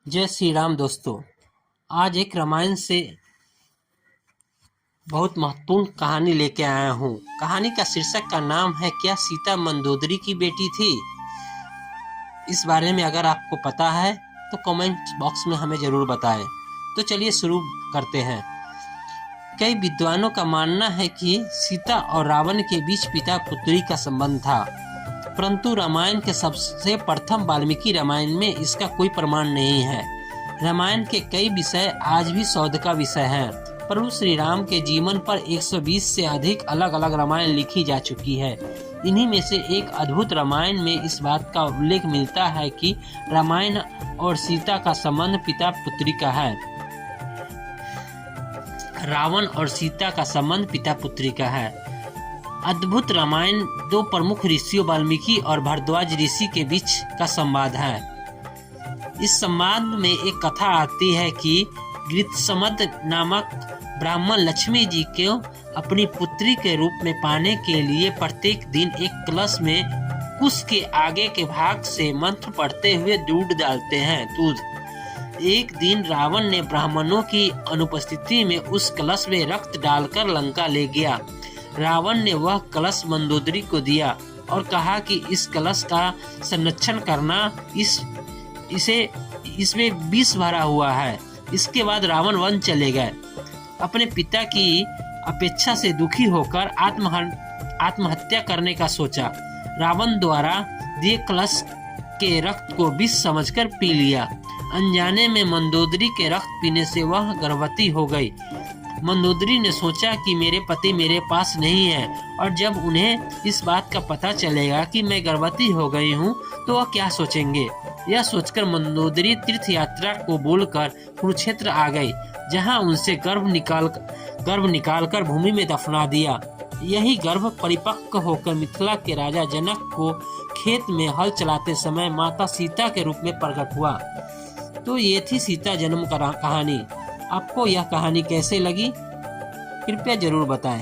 जय श्री राम दोस्तों। आज एक रामायण से बहुत महत्वपूर्ण कहानी लेके आया हूँ। कहानी का शीर्षक का नाम है क्या सीता मंदोदरी की बेटी थी। इस बारे में अगर आपको पता है तो कमेंट बॉक्स में हमें जरूर बताएं। तो चलिए शुरू करते हैं। कई विद्वानों का मानना है कि सीता और रावण के बीच पिता पुत्री का संबंध था, परंतु रामायण के सबसे प्रथम वाल्मीकि रामायण में इसका कोई प्रमाण नहीं है। रामायण के कई विषय आज भी शोध का विषय हैं। प्रभु श्री राम के जीवन पर 120 से अधिक अलग अलग रामायण लिखी जा चुकी है। इन्हीं में से एक अद्भुत रामायण में इस बात का उल्लेख मिलता है कि रामायण और सीता का संबंध पिता पुत्री का है। रावण और सीता का संबंध पिता पुत्री का है। अद्भुत रामायण दो प्रमुख ऋषियों वाल्मीकि और भारद्वाज ऋषि के बीच का संवाद है। इस संवाद में एक कथा आती है कि गृत्समद नामक ब्राह्मण लक्ष्मी जी को अपनी पुत्री के रूप में पाने के लिए प्रत्येक दिन एक कलश में कुश के आगे के भाग से मंत्र पढ़ते हुए दूध डालते हैं। एक दिन रावण ने ब्राह्मणों की अनुपस्थिति में उस कलश में रक्त डालकर लंका ले गया। रावण ने वह कलश मंदोदरी को दिया और कहा कि इस कलश का संरक्षण करना, इसमें विष भरा हुआ है। इसके बाद रावण वन चले गए। अपने पिता की अपेक्षा से दुखी होकर आत्महत्या करने का सोचा। रावण द्वारा दिए कलश के रक्त को विष समझकर पी लिया। अनजाने में मंदोदरी के रक्त पीने से वह गर्भवती हो गई। मंदोदरी ने सोचा कि मेरे पति मेरे पास नहीं है और जब उन्हें इस बात का पता चलेगा कि मैं गर्भवती हो गई हूँ तो वह क्या सोचेंगे। यह सोचकर मंदोदरी तीर्थ यात्रा को बोलकर कुरुक्षेत्र आ गई, जहाँ उनसे गर्भ निकालकर भूमि में दफना दिया। यही गर्भ परिपक्व होकर मिथिला के राजा जनक को खेत में हल चलाते समय माता सीता के रूप में प्रकट हुआ। तो ये थी सीता जन्म कहानी। आपको यह कहानी कैसे लगी कृपया जरूर बताएं।